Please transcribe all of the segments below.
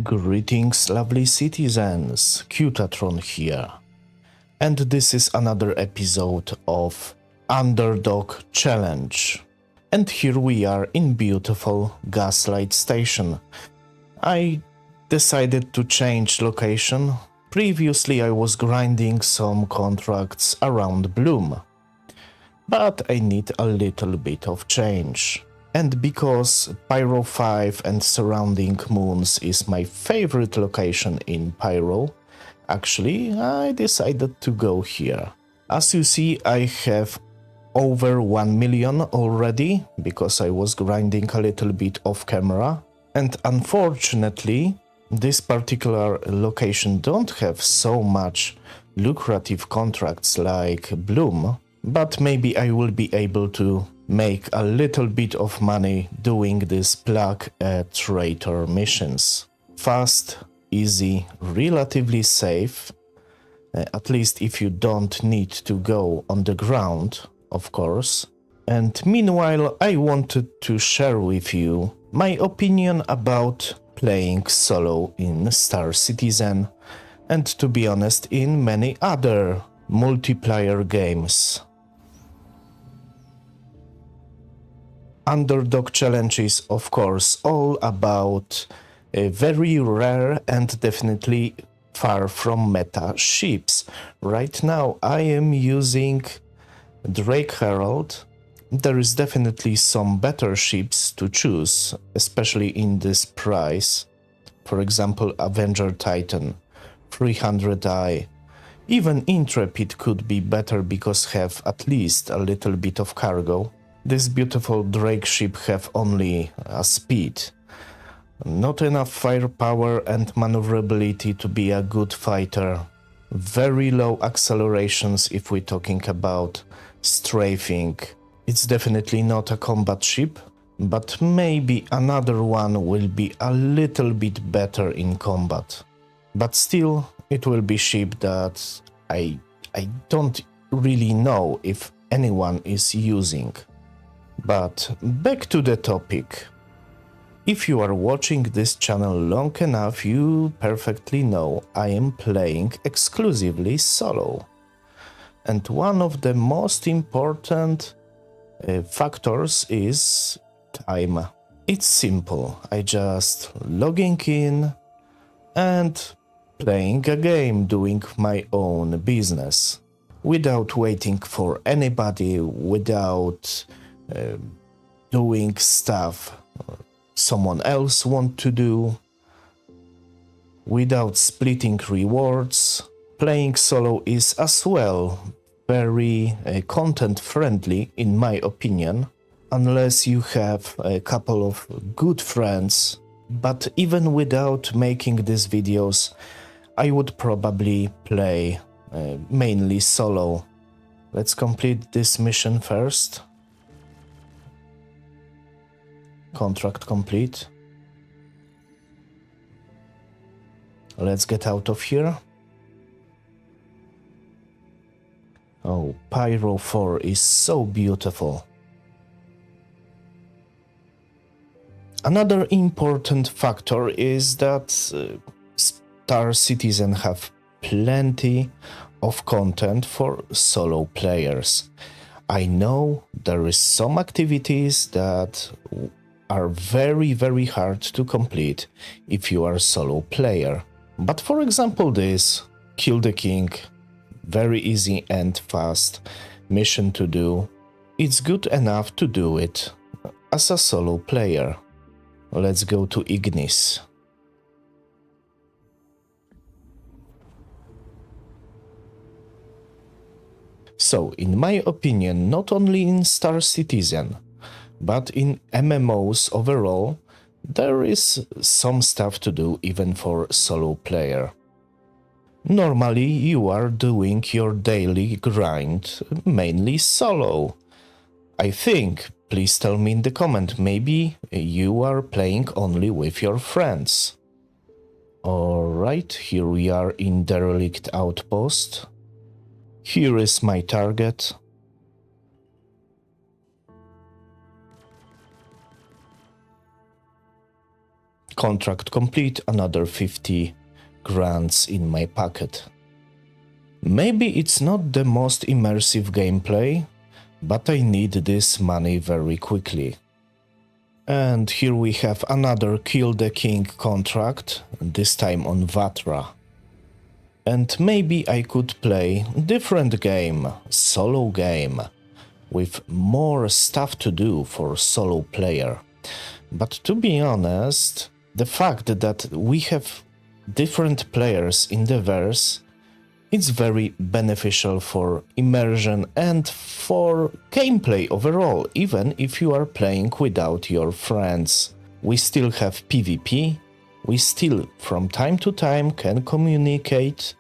Greetings, lovely citizens, Qutatron here, and this is another episode of Underdog Challenge. And here we are in beautiful Gaslight Station. I decided to change location. Previously I was grinding some contracts around Bloom, but I need a little bit of change. And because Pyro 5 and surrounding moons is my favorite location in Pyro, actually I decided to go here. As you see, I have over 1 million already, because I was grinding a little bit off camera. And unfortunately, this particular location don't have so much lucrative contracts like Bloom, but maybe I will be able to make a little bit of money doing these plug a traitor missions. Fast, easy, relatively safe, at least if you don't need to go on the ground, of course. And meanwhile, I wanted to share with you my opinion about playing solo in Star Citizen, and to be honest, in many other multiplayer games. Underdog Challenge is, of course, all about very rare and definitely far from meta ships. Right now I am using Drake Herald. There is definitely some better ships to choose, especially in this price. For example, Avenger Titan, 300i. Even Intrepid could be better because have at least a little bit of cargo. This beautiful Drake ship have only a speed. Not enough firepower and maneuverability to be a good fighter. Very low accelerations if we're talking about strafing. It's definitely not a combat ship, but maybe another one will be a little bit better in combat. But still, it will be ship that I don't really know if anyone is using. But back to the topic. If you are watching this channel long enough, you perfectly know I am playing exclusively solo. And one of the most important factors is time. It's simple. I just logging in and playing a game, doing my own business, without waiting for anybody, without doing stuff someone else want to do, without splitting rewards. Playing solo is as well very content friendly in my opinion, unless you have a couple of good friends. But even without making these videos, I would probably play mainly solo. Let's complete this mission first. Contract complete. Let's get out of here. Oh, Pyro 4 is so beautiful. Another important factor is that Star Citizen have plenty of content for solo players. I know there is some activities that are very hard to complete if you are a solo player. But for example this, Kill the King, very easy and fast mission to do. It's good enough to do it as a solo player. Let's go to Ignis. So, in my opinion, not only in Star Citizen, but in MMOs overall, there is some stuff to do even for solo player. Normally you are doing your daily grind mainly solo. I think, please tell me in the comment, maybe you are playing only with your friends. Alright, here we are in Derelict Outpost. Here is my target. Contract complete, another 50 grands in my pocket. Maybe it's not the most immersive gameplay, but I need this money very quickly. And here we have another Kill the King contract, this time on Vatra. And maybe I could play different game, solo game, with more stuff to do for solo player. But to be honest, the fact that we have different players in the verse, it's very beneficial for immersion and for gameplay overall, even if you are playing without your friends. We still have PvP, we still from time to time can communicate,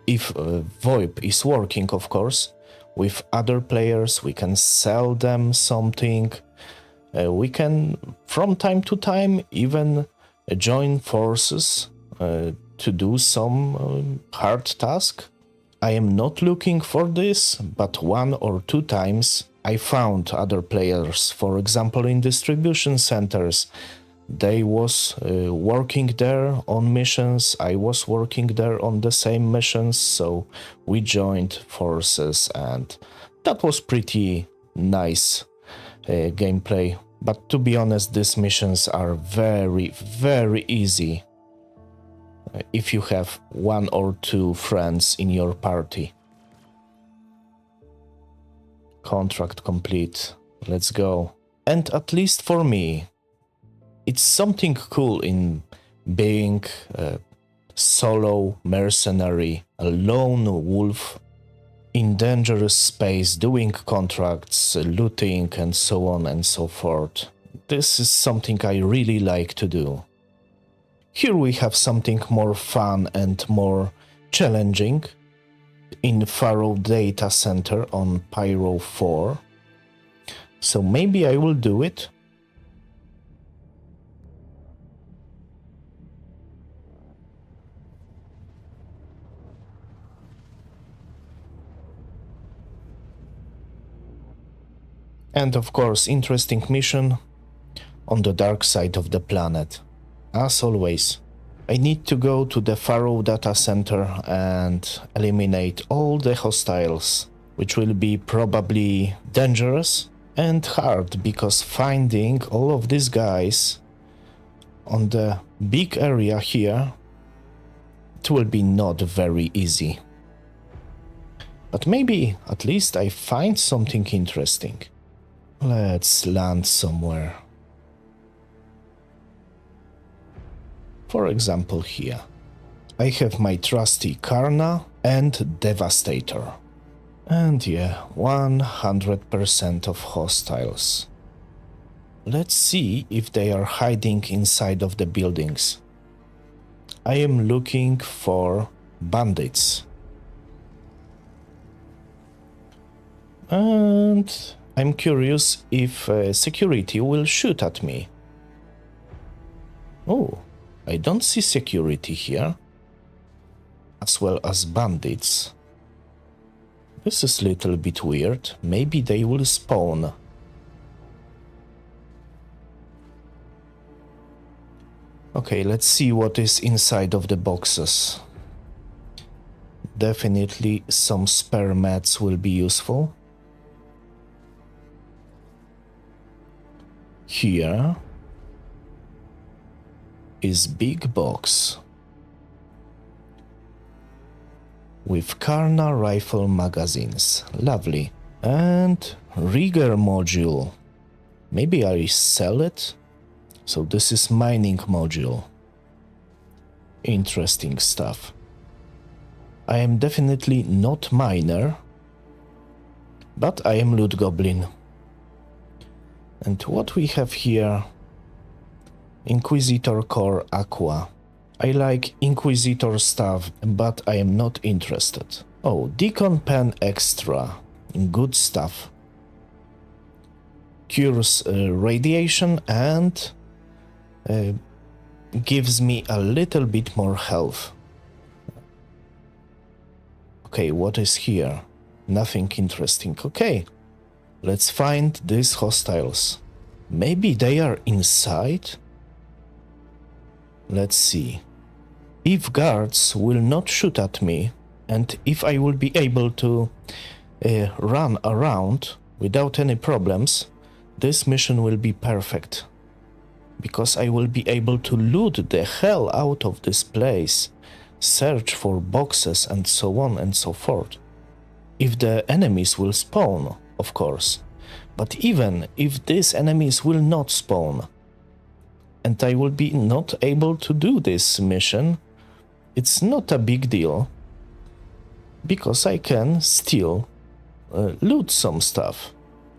if VoIP is working of course, with other players, we can sell them something, we can from time to time even join forces to do some hard task. I am not looking for this, but 1 or 2 times I found other players, for example in distribution centers. They was working there on missions, I was working there on the same missions, so we joined forces and that was pretty nice gameplay. But to be honest, these missions are very easy if you have 1 or 2 friends in your party. Contract complete, let's go. And at least for me, it's something cool in being a solo mercenary, a lone wolf in dangerous space, doing contracts, looting and so on and so forth. This is something I really like to do. Here we have something more fun and more challenging in Faro Data Center on Pyro 4. So maybe I will do it. And of course, interesting mission on the dark side of the planet. As always, I need to go to the Faro data center and eliminate all the hostiles, which will be probably dangerous and hard, because finding all of these guys on the big area here, it will be not very easy. But maybe at least I find something interesting. Let's land somewhere. For example here. I have my trusty Karna and Devastator. And yeah, 100% of hostiles. Let's see if they are hiding inside of the buildings. I am looking for bandits. And I'm curious if security will shoot at me. Oh, I don't see security here, as well as bandits. This is a little bit weird. Maybe they will spawn. Okay, let's see what is inside of the boxes. Definitely some spare mats will be useful. Here is big box with Karna rifle magazines. Lovely. And rigger module. Maybe I sell it? So this is mining module. Interesting stuff. I am definitely not miner, but I am loot goblin. And what we have here? Inquisitor Core Aqua. I like Inquisitor stuff, but I am not interested. Oh, Deacon Pen Extra. Good stuff. Cures radiation and gives me a little bit more health. Okay, what is here? Nothing interesting. Okay, let's find these hostiles. Maybe they are inside? Let's see. If guards will not shoot at me, and if I will be able to run around without any problems, this mission will be perfect. Because I will be able to loot the hell out of this place, search for boxes and so on and so forth. If the enemies will spawn, of course. But even if these enemies will not spawn, and I will be not able to do this mission, it's not a big deal, because I can still loot some stuff.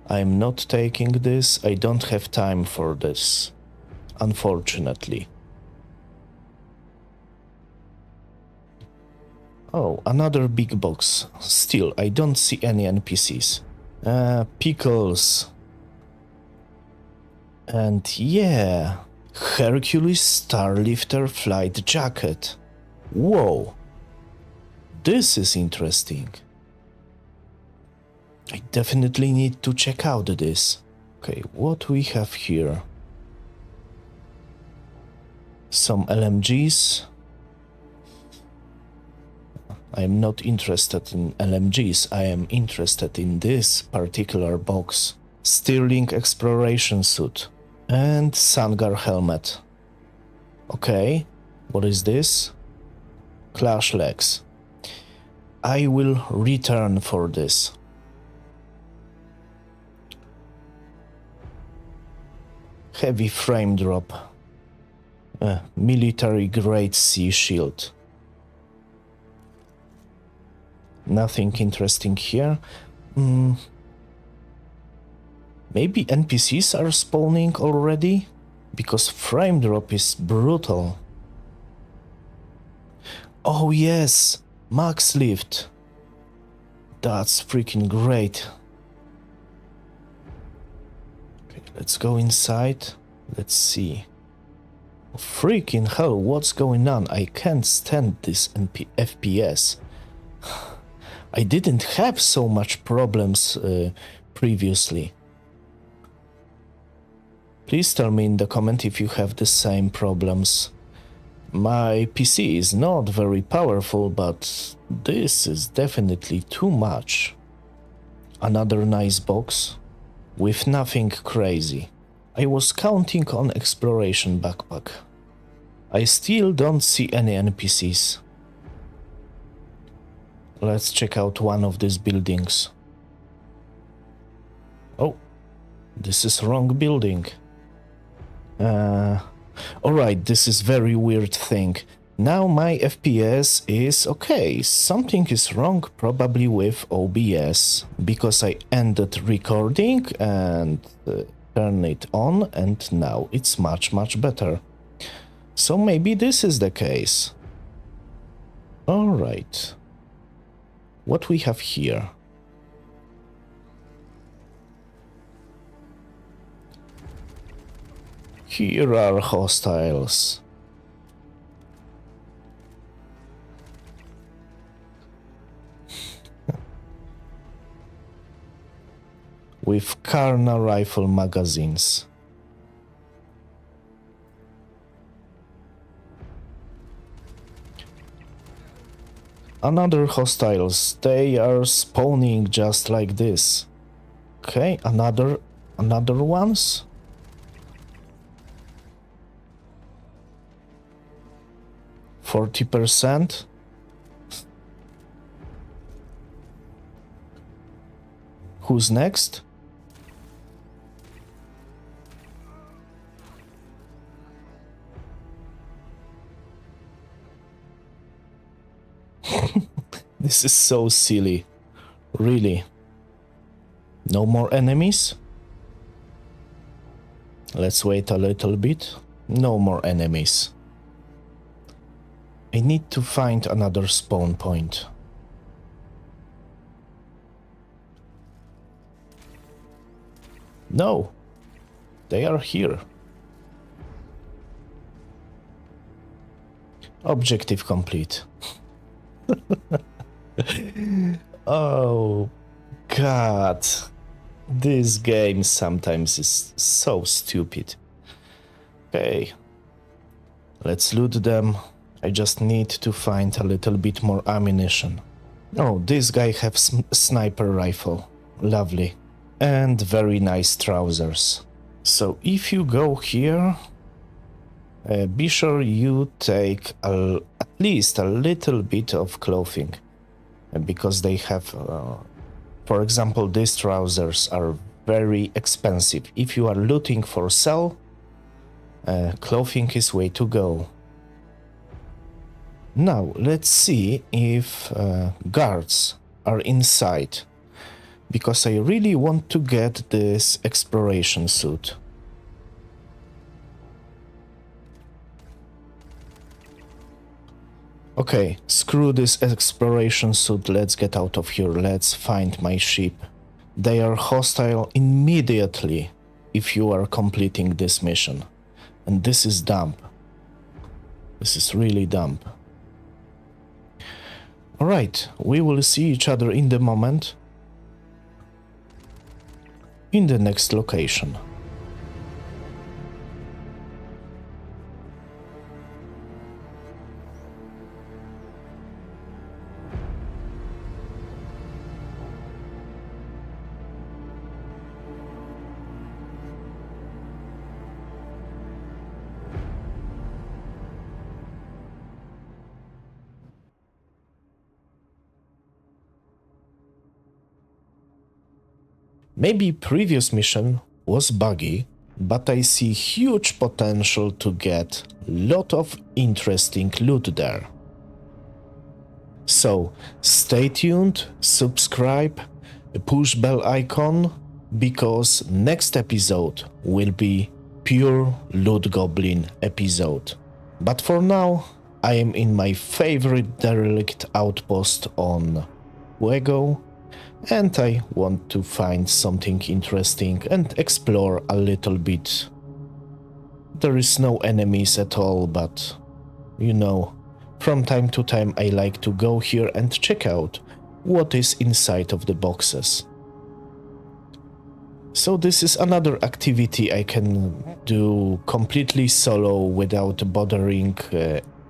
I'm not taking this, I don't have time for this, unfortunately. Oh, another big box. Still, I don't see any NPCs. Pickles. And yeah, Hercules Starlifter flight jacket. Whoa. This is interesting. I definitely need to check out this. Okay, what we have here? Some LMGs. I am not interested in LMGs, I am interested in this particular box. Stirling exploration suit and Sangar helmet. Okay, what is this? Clash legs. I will return for this. Heavy frame drop. Military grade C shield. Nothing interesting here. Maybe NPCs are spawning already? Because frame drop is brutal. Oh yes, max lift. That's freaking great. Okay, let's go inside. Let's see. Freaking hell, what's going on? I can't stand this FPS. I didn't have so much problems previously. Please tell me in the comment if you have the same problems. My PC is not very powerful, but this is definitely too much. Another nice box with nothing crazy. I was counting on exploration backpack. I still don't see any NPCs. Let's check out one of these buildings. Oh, this is wrong building. Alright, this is very weird thing. Now my FPS is okay. Something is wrong probably with OBS, because I ended recording and turned it on, and now it's much better. So maybe this is the case. Alright. What we have here? Here are hostiles. With Karna rifle magazines. Another hostiles, they are spawning just like this. Okay, another ones. %. Who's next? This is so silly. Really. No more enemies? Let's wait a little bit. No more enemies. I need to find another spawn point. No, they are here. Objective complete. Oh, God. This game sometimes is so stupid. Okay. let's loot them. I just need to find a little bit more ammunition. Oh, this guy has sniper rifle. Lovely. And very nice trousers. So if you go here, be sure you take at least a little bit of clothing. Because they have, for example, these trousers are very expensive. If you are looting for sale, clothing is way to go. Now, let's see if guards are inside, because I really want to get this exploration suit. Okay, screw this exploration suit, let's get out of here, let's find my ship. They are hostile immediately if you are completing this mission. And this is dumb. This is really dumb. Alright, we will see each other in the moment. In the next location. Maybe previous mission was buggy, but I see huge potential to get lot of interesting loot there. So stay tuned, subscribe, push bell icon, because next episode will be pure loot goblin episode. But for now, I am in my favorite derelict outpost on Wego, and I want to find something interesting and explore a little bit. There is no enemies at all, but you know, from time to time I like to go here and check out what is inside of the boxes. So this is another activity I can do completely solo without bothering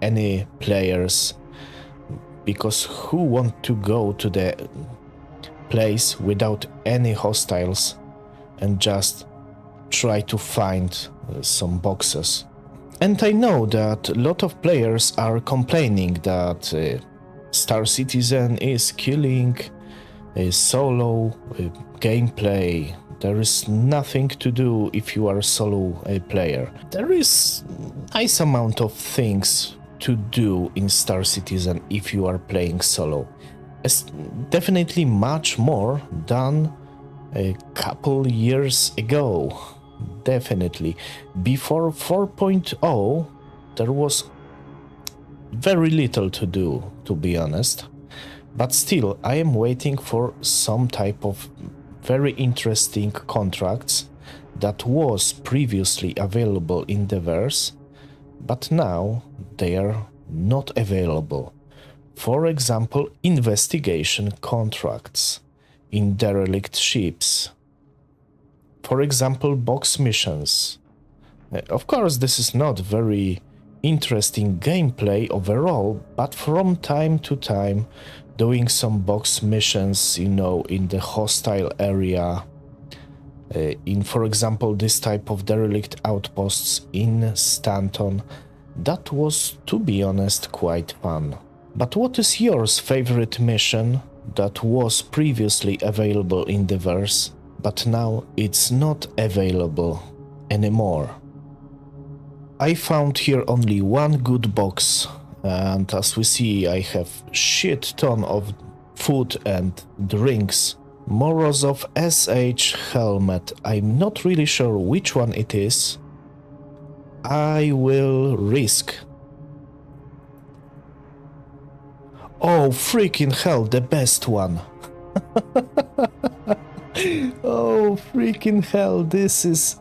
any players, because who want to go to the place without any hostiles and just try to find some boxes. And I know that a lot of players are complaining that Star Citizen is killing solo gameplay. There is nothing to do if you are a solo player. There is nice amount of things to do in Star Citizen if you are playing solo. It's definitely much more than a couple years ago. Definitely. Before 4.0, there was very little to do, to be honest. But still, I am waiting for some type of very interesting contracts that was previously available in the verse, but now they are not available. For example, investigation contracts in derelict ships. For example, box missions. Of course, this is not very interesting gameplay overall, but from time to time, doing some box missions, you know, in the hostile area, in, for example, this type of derelict outposts in Stanton, that was, to be honest, quite fun. But what is yours favorite mission that was previously available in the verse, but now it's not available anymore? I found here only one good box, and as we see, I have shit ton of food and drinks. Morozov SH helmet. I'm not really sure which one it is. I will risk. Oh, freaking hell, the best one. Oh, freaking hell, this is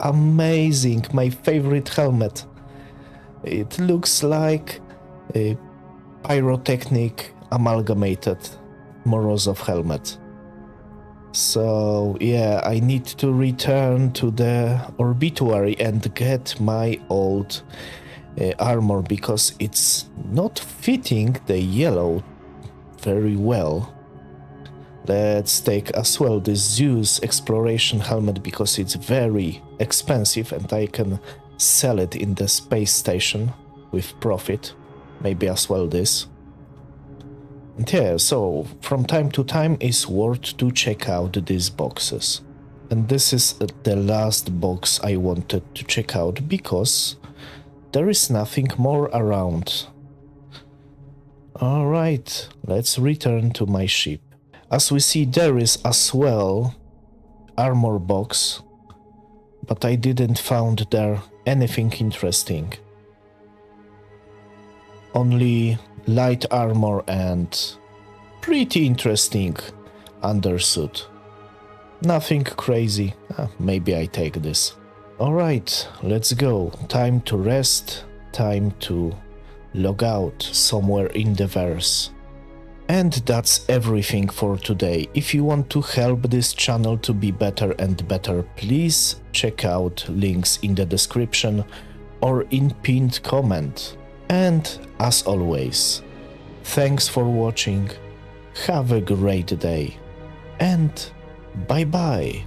amazing. My favorite helmet. It looks like a pyrotechnic amalgamated Morozov helmet. So yeah, I need to return to the obituary and get my old armor because it's not fitting the yellow very well. Let's take as well this Zeus exploration helmet because it's very expensive and I can sell it in the space station with profit. Maybe as well this. And yeah, so from time to time it's worth to check out these boxes. And this is the last box I wanted to check out because there is nothing more around. Alright, let's return to my ship. As we see, there is as well armor box, but I didn't found there anything interesting. Only light armor and pretty interesting undersuit. Nothing crazy. Maybe I take this. Alright, let's go. Time to rest, time to log out somewhere in the verse. And that's everything for today. If you want to help this channel to be better and better, please check out links in the description or in pinned comment. And as always, thanks for watching, have a great day, and bye bye.